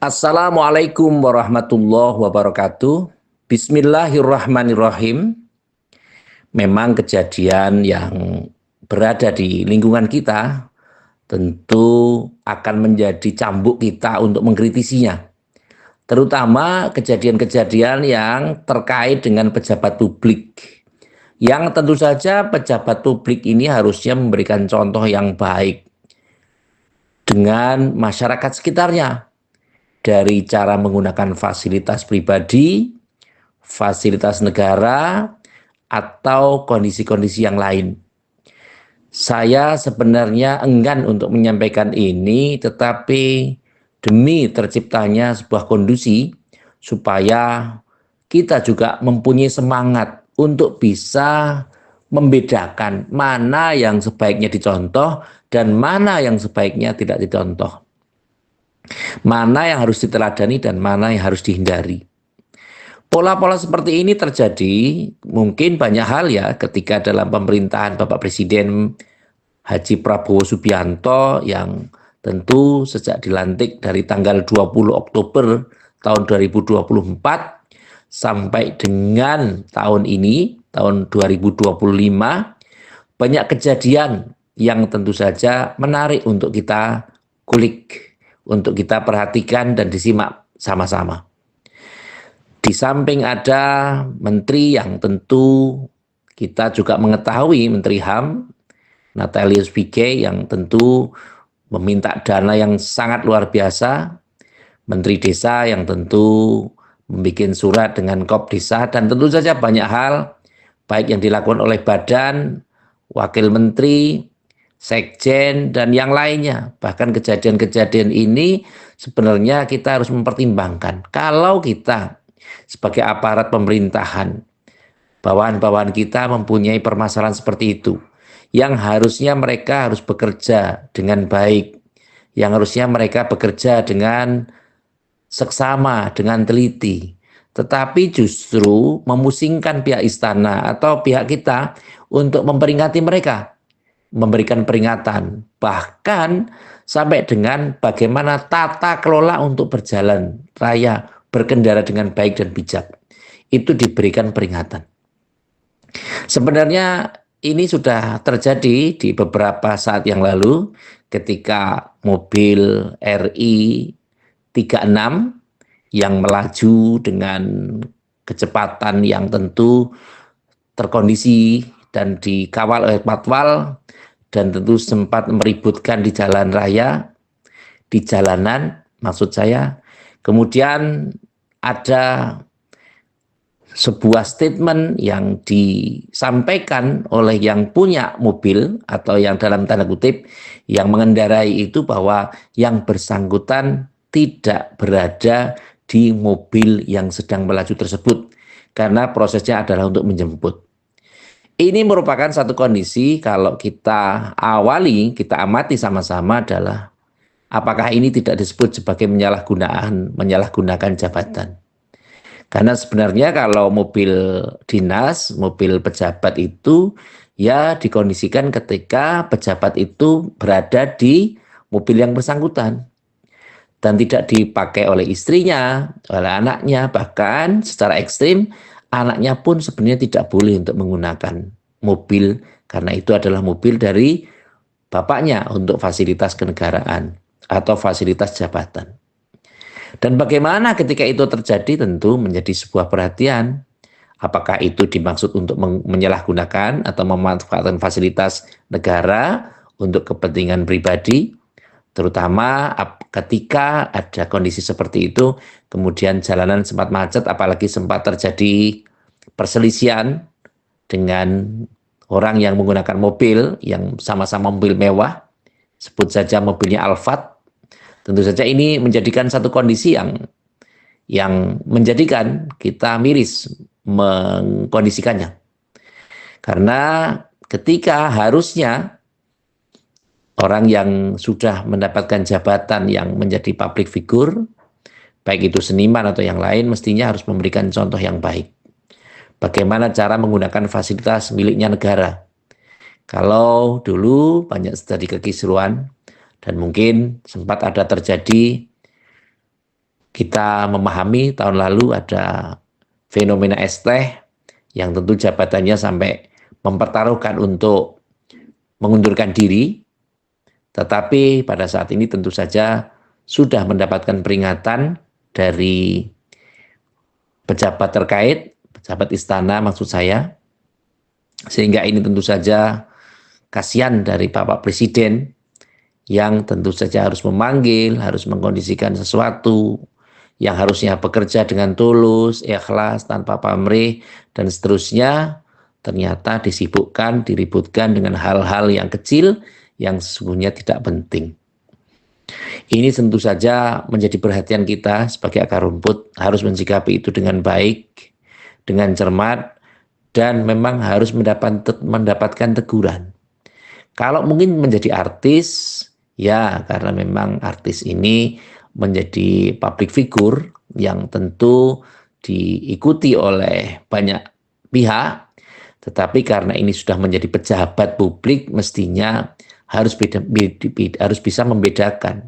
Assalamualaikum warahmatullahi wabarakatuh. Bismillahirrahmanirrahim. Memang kejadian yang berada di lingkungan kita tentu akan menjadi cambuk kita untuk mengkritisinya. Terutama kejadian-kejadian yang terkait dengan pejabat publik. Yang tentu saja pejabat publik ini harusnya memberikan contoh yang baik dengan masyarakat sekitarnya. Dari cara menggunakan fasilitas pribadi, fasilitas negara, atau kondisi-kondisi yang lain. Saya sebenarnya enggan untuk menyampaikan ini, tetapi demi terciptanya sebuah kondisi supaya kita juga mempunyai semangat untuk bisa membedakan mana yang sebaiknya dicontoh dan mana yang sebaiknya tidak dicontoh. Mana yang harus diteladani dan mana yang harus dihindari. Pola-pola seperti ini terjadi mungkin banyak hal ya ketika dalam pemerintahan Bapak Presiden Haji Prabowo Subianto yang tentu sejak dilantik dari tanggal 20 Oktober tahun 2024 sampai dengan tahun ini, tahun 2025, banyak kejadian yang tentu saja menarik untuk kita kulik, untuk kita perhatikan dan disimak sama-sama. Di samping ada menteri yang tentu kita juga mengetahui, Menteri HAM, Natalius Pigai, yang tentu meminta dana yang sangat luar biasa, Menteri Desa yang tentu membuat surat dengan Kop Desa, dan tentu saja banyak hal, baik yang dilakukan oleh badan, wakil menteri, sekjen, dan yang lainnya. Bahkan kejadian-kejadian ini sebenarnya kita harus mempertimbangkan. Kalau kita sebagai aparat pemerintahan, bawahan-bawahan kita mempunyai permasalahan seperti itu, yang harusnya mereka harus bekerja dengan baik, yang harusnya mereka bekerja dengan seksama, dengan teliti, tetapi justru memusingkan pihak istana atau pihak kita untuk memperingati mereka, memberikan peringatan, bahkan sampai dengan bagaimana tata kelola untuk berjalan raya, berkendara dengan baik dan bijak, itu diberikan peringatan. Sebenarnya ini sudah terjadi di beberapa saat yang lalu ketika mobil RI 36 yang melaju dengan kecepatan yang tentu terkondisi dan dikawal oleh patwal dan tentu sempat meributkan di jalan raya, di jalanan maksud saya. Kemudian ada sebuah statement yang disampaikan oleh yang punya mobil atau yang dalam tanda kutip yang mengendarai itu, bahwa yang bersangkutan tidak berada di mobil yang sedang melaju tersebut karena prosesnya adalah untuk menjemput. Ini merupakan satu kondisi kalau kita awali, kita amati sama-sama adalah apakah ini tidak disebut sebagai menyalahgunakan jabatan. Karena sebenarnya kalau mobil dinas, mobil pejabat itu ya dikondisikan ketika pejabat itu berada di mobil yang bersangkutan dan tidak dipakai oleh istrinya, oleh anaknya, bahkan secara ekstrim anaknya pun sebenarnya tidak boleh untuk menggunakan mobil karena itu adalah mobil dari bapaknya untuk fasilitas kenegaraan atau fasilitas jabatan. Dan bagaimana ketika itu terjadi tentu menjadi sebuah perhatian. Apakah itu dimaksud untuk menyalahgunakan atau memanfaatkan fasilitas negara untuk kepentingan pribadi, terutama ketika ada kondisi seperti itu, kemudian jalanan sempat macet, apalagi sempat terjadi perselisihan dengan orang yang menggunakan mobil yang sama-sama mobil mewah, sebut saja mobilnya Alphard. Tentu saja ini menjadikan satu kondisi yang menjadikan kita miris mengkondisikannya. Karena ketika harusnya orang yang sudah mendapatkan jabatan yang menjadi public figure, baik itu seniman atau yang lain, mestinya harus memberikan contoh yang baik. Bagaimana cara menggunakan fasilitas miliknya negara. Kalau dulu banyak terjadi kekisruan, dan mungkin sempat ada terjadi Kita memahami tahun lalu ada fenomena es teh yang tentu jabatannya sampai mempertaruhkan untuk mengundurkan diri, tetapi pada saat ini tentu saja sudah mendapatkan peringatan dari pejabat terkait, pejabat istana maksud saya, sehingga ini tentu saja kasihan dari Bapak Presiden yang tentu saja harus memanggil, harus mengkondisikan sesuatu, yang harusnya bekerja dengan tulus, ikhlas, tanpa pamrih, dan seterusnya, ternyata disibukkan, diributkan dengan hal-hal yang kecil, yang sesungguhnya tidak penting. Ini tentu saja menjadi perhatian kita sebagai akar rumput, harus mensikapi itu dengan baik, dengan cermat, dan memang harus mendapatkan teguran. Kalau mungkin menjadi artis, ya karena memang artis ini menjadi public figure yang tentu diikuti oleh banyak pihak, tetapi karena ini sudah menjadi pejabat publik, mestinya harus bisa membedakan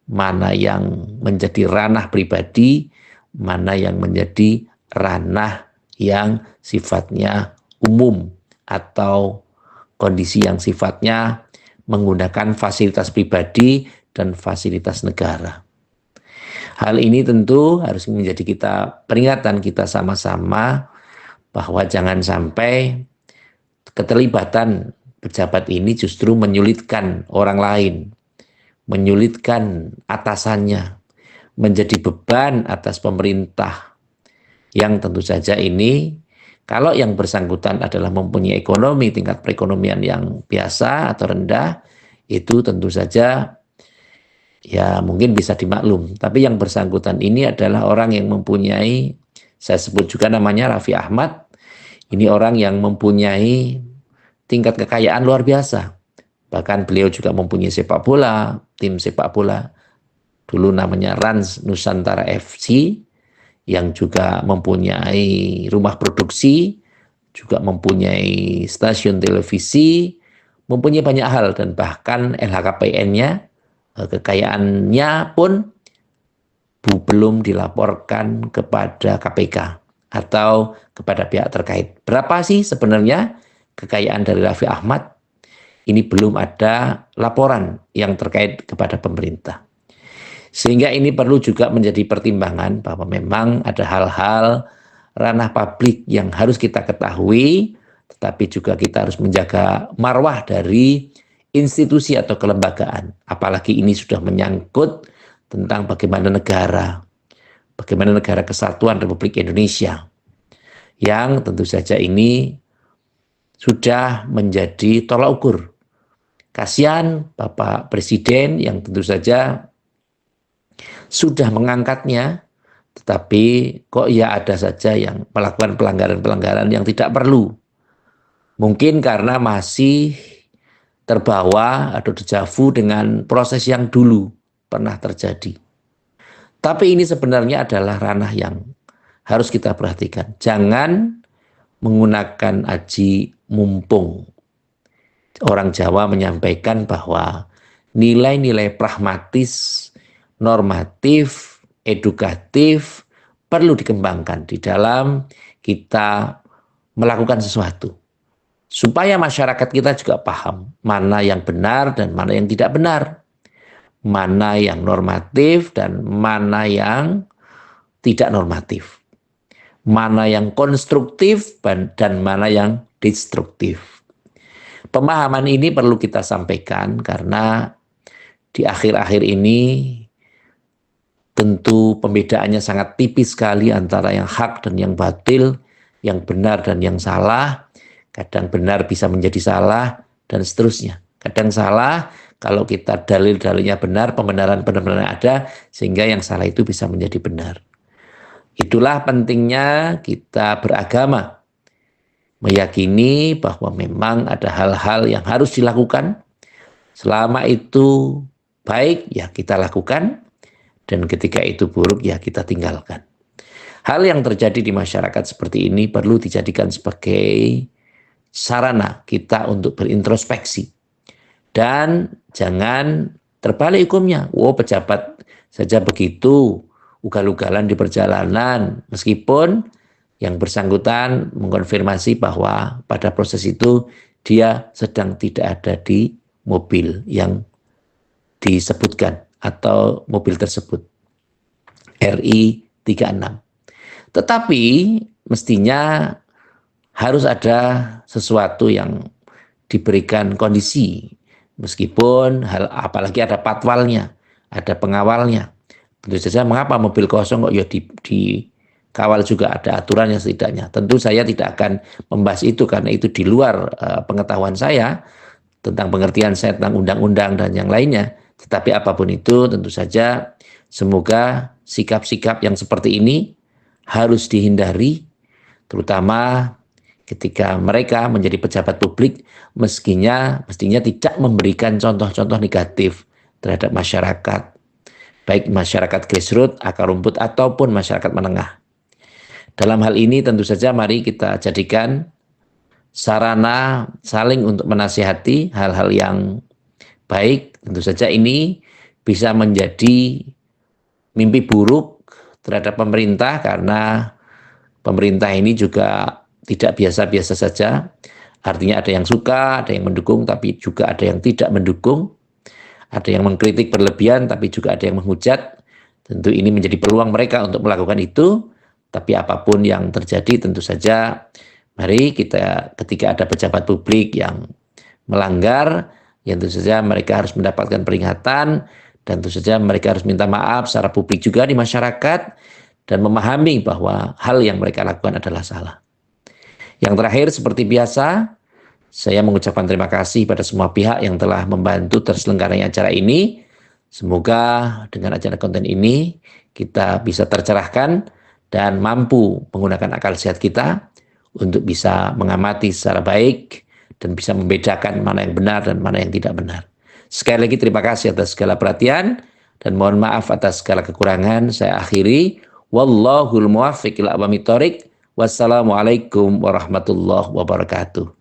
mana yang menjadi ranah pribadi, mana yang menjadi ranah yang sifatnya umum atau kondisi yang sifatnya menggunakan fasilitas pribadi dan fasilitas negara. Hal ini tentu harus menjadi peringatan kita sama-sama bahwa jangan sampai keterlibatan pejabat ini justru menyulitkan orang lain, menyulitkan atasannya, menjadi beban atas pemerintah yang tentu saja ini kalau yang bersangkutan adalah mempunyai ekonomi, tingkat perekonomian yang biasa atau rendah, itu tentu saja ya mungkin bisa dimaklum. Tapi yang bersangkutan ini adalah orang yang mempunyai, saya sebut juga namanya Raffi Ahmad, ini orang yang mempunyai tingkat kekayaan luar biasa. Bahkan beliau juga mempunyai sepak bola, tim sepak bola, dulu namanya Rans Nusantara FC, yang juga mempunyai rumah produksi, juga mempunyai stasiun televisi, mempunyai banyak hal, dan bahkan LHKPN-nya, kekayaannya pun belum dilaporkan kepada KPK atau kepada pihak terkait. Berapa sih sebenarnya kekayaan dari Raffi Ahmad? Ini belum ada laporan yang terkait kepada pemerintah. Sehingga ini perlu juga menjadi pertimbangan bahwa memang ada hal-hal ranah publik yang harus kita ketahui, tetapi juga kita harus menjaga marwah dari institusi atau kelembagaan. Apalagi ini sudah menyangkut tentang bagaimana negara kesatuan Republik Indonesia, yang tentu saja ini sudah menjadi tolak ukur. Kasihan Bapak Presiden yang tentu saja sudah mengangkatnya, tetapi kok ya ada saja yang melakukan pelanggaran-pelanggaran yang tidak perlu. Mungkin karena masih terbawa atau dejavu dengan proses yang dulu pernah terjadi. Tapi ini sebenarnya adalah ranah yang harus kita perhatikan. Jangan menggunakan aji mumpung. Orang Jawa menyampaikan bahwa nilai-nilai pragmatis, normatif, edukatif perlu dikembangkan di dalam kita melakukan sesuatu. Supaya masyarakat kita juga paham mana yang benar dan mana yang tidak benar. Mana yang normatif dan mana yang tidak normatif. Mana yang konstruktif dan mana yang destruktif. Pemahaman ini perlu kita sampaikan karena di akhir-akhir ini tentu pembedaannya sangat tipis sekali antara yang hak dan yang batil, yang benar dan yang salah. Kadang benar bisa menjadi salah dan seterusnya. Kadang salah kalau kita dalil-dalilnya benar, pembenaran-pembenaran ada, sehingga yang salah itu bisa menjadi benar. Itulah pentingnya kita beragama. Meyakini bahwa memang ada hal-hal yang harus dilakukan. Selama itu baik, ya kita lakukan. Dan ketika itu buruk, ya kita tinggalkan. Hal yang terjadi di masyarakat seperti ini perlu dijadikan sebagai sarana kita untuk berintrospeksi. Dan jangan terbalik hukumnya. Pejabat saja begitu. ugal-ugalan di perjalanan, meskipun yang bersangkutan mengkonfirmasi bahwa pada proses itu dia sedang tidak ada di mobil yang disebutkan atau mobil tersebut RI 36. Tetapi mestinya harus ada sesuatu yang diberikan kondisi, meskipun apalagi ada patwalnya, ada pengawalnya. Tentu saja mengapa mobil kosong kok ya dikawal juga, ada aturannya setidaknya. Tentu saya tidak akan membahas itu karena itu di luar pengetahuan saya tentang pengertian saya tentang undang-undang dan yang lainnya. Tetapi apapun itu tentu saja semoga sikap-sikap yang seperti ini harus dihindari, terutama ketika mereka menjadi pejabat publik, mestinya tidak memberikan contoh-contoh negatif terhadap masyarakat, baik masyarakat grassroots, akar rumput, ataupun masyarakat menengah. Dalam hal ini tentu saja mari kita jadikan sarana saling untuk menasihati hal-hal yang baik. Tentu saja ini bisa menjadi mimpi buruk terhadap pemerintah karena pemerintah ini juga tidak biasa-biasa saja. Artinya ada yang suka, ada yang mendukung, tapi juga ada yang tidak mendukung. Ada yang mengkritik berlebihan, tapi juga ada yang menghujat. Tentu ini menjadi peluang mereka untuk melakukan itu. Tapi apapun yang terjadi tentu saja mari kita ketika ada pejabat publik yang melanggar, ya tentu saja mereka harus mendapatkan peringatan dan tentu saja mereka harus minta maaf secara publik juga di masyarakat dan memahami bahwa hal yang mereka lakukan adalah salah. Yang terakhir seperti biasa, saya mengucapkan terima kasih pada semua pihak yang telah membantu terselenggaranya acara ini. Semoga dengan acara konten ini kita bisa tercerahkan dan mampu menggunakan akal sehat kita untuk bisa mengamati secara baik dan bisa membedakan mana yang benar dan mana yang tidak benar. Sekali lagi terima kasih atas segala perhatian dan mohon maaf atas segala kekurangan. Saya akhiri. Wallahul muwaffiq ila aqwamit thoriq. Wassalamualaikum warahmatullahi wabarakatuh.